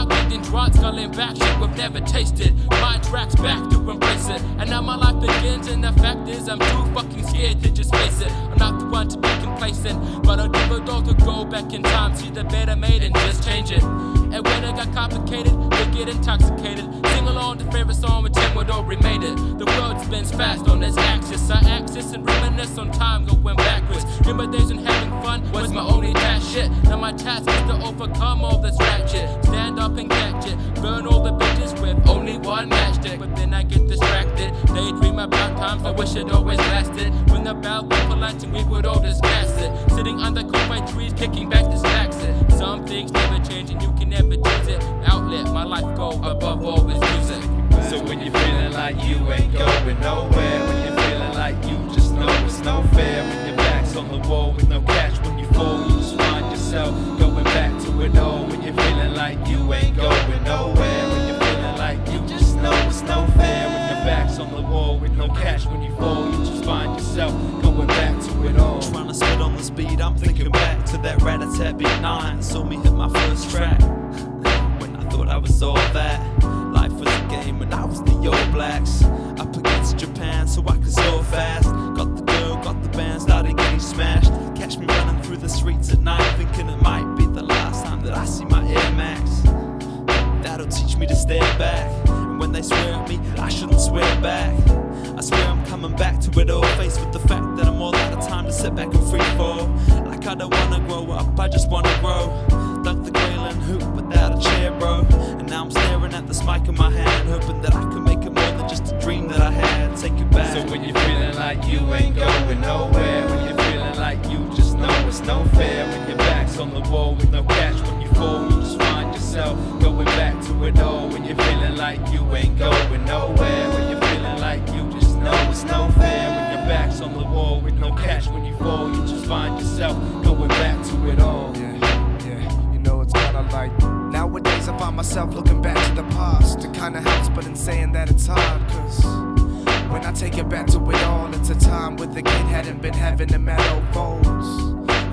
out getting drunk, sculling back shit we've never tasted. My tracks back to embrace it, and now my life begins. And the fact is, I'm too fucking scared to just face it. I'm not the one to be complacent, but I'll give a dog to go back in time, see the better made and just change it. And when it got complicated, we get intoxicated. Sing along the favorite song with Tim Wood remade it. The world spins fast on its axis. I axis and reminisce on time going backwards. Remember days when having fun was my only task shit. Now my task is to overcome all this ratchet. Stand up and catch it. Burn all the bitches with only one matchstick. But then I get distracted. Daydream about times I wish it always lasted. When the bell went for lunch and we would all discuss it. Sitting under cold trees, kicking back this accent. Some things never change and you can never choose it. Outlet my life goal above all is music. So when you're feeling like you ain't going nowhere, when you're feeling like you just know it's no fair, when your back's on the wall with no catch, when you fall you just find yourself going back to it all. When you're feeling like you ain't going nowhere, when you're feeling like you just know it's no fair, when your back's on the wall with no catch, when you fall you just find yourself going back to it all. Trying to spit on the speed, I'm thinking back to that rat-a-tat beat 9. Saw me hit my first track when I thought I was all that. Life was a game when I was the All Blacks, up against Japan so I could score fast. Got the girl, got the band, started getting smashed. Catch me running through the streets at night, thinking it might be the last time that I see my Air Max. That'll teach me to stare back, and when they swear at me, I shouldn't swear back. I swear I'm coming back to it all, faced with the fact that I'm all out of time to sit back and free fall. Like I don't wanna grow up, I just wanna grow. Dunk the grail and hoop without a chair, bro. And now I'm staring at this mic in my hand, hoping that I can make it more than just a dream that I had. Take it back. So when you're feeling like you ain't going nowhere, when you're feeling like you just know it's no fair, when your back's on the wall with no catch, when you fall you just find yourself going back to it all. When you're feeling like you ain't going nowhere, when you're feeling like you just know it's no fair, when your back's on the wall with no catch, when you fall you just find yourself going back to it all. Yeah, you know it's kinda like nowadays I find myself looking back to the past. It kinda helps, but in saying that it's hard, cause when I take it back to it all, it's a time where the kid hadn't been having the meadow folds.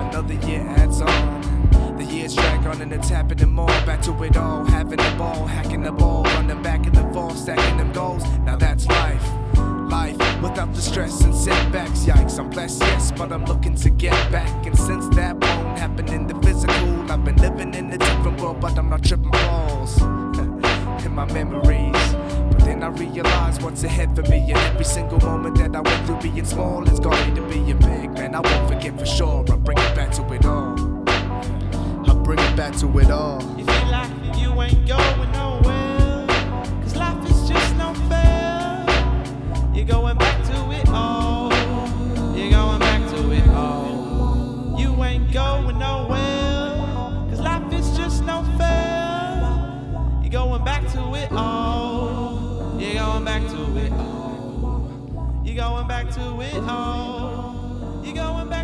Another year adds on, the years drag on and it's happening more. Back to it all, having the ball, hacking the ball, running back and the forth, stacking them goals. Now that's life. Life without the stress and setbacks. Yikes, I'm blessed, yes, but I'm looking to get back. And since that won't happen in the physical, I've been living in a different world, but I'm not tripping balls in my memories. But then I realize what's ahead for me, and every single moment that I went through being small is going to be a big, man. I won't forget for sure. I bring it back to it all. I bring it back to it all. You feel like you ain't going nowhere, cause life is just no fair. You're going back to it all. You're going back to it all. You ain't going nowhere, cause life is just no fair. You're going back to it all. You're going back to it all. You're going back to it all. You're going back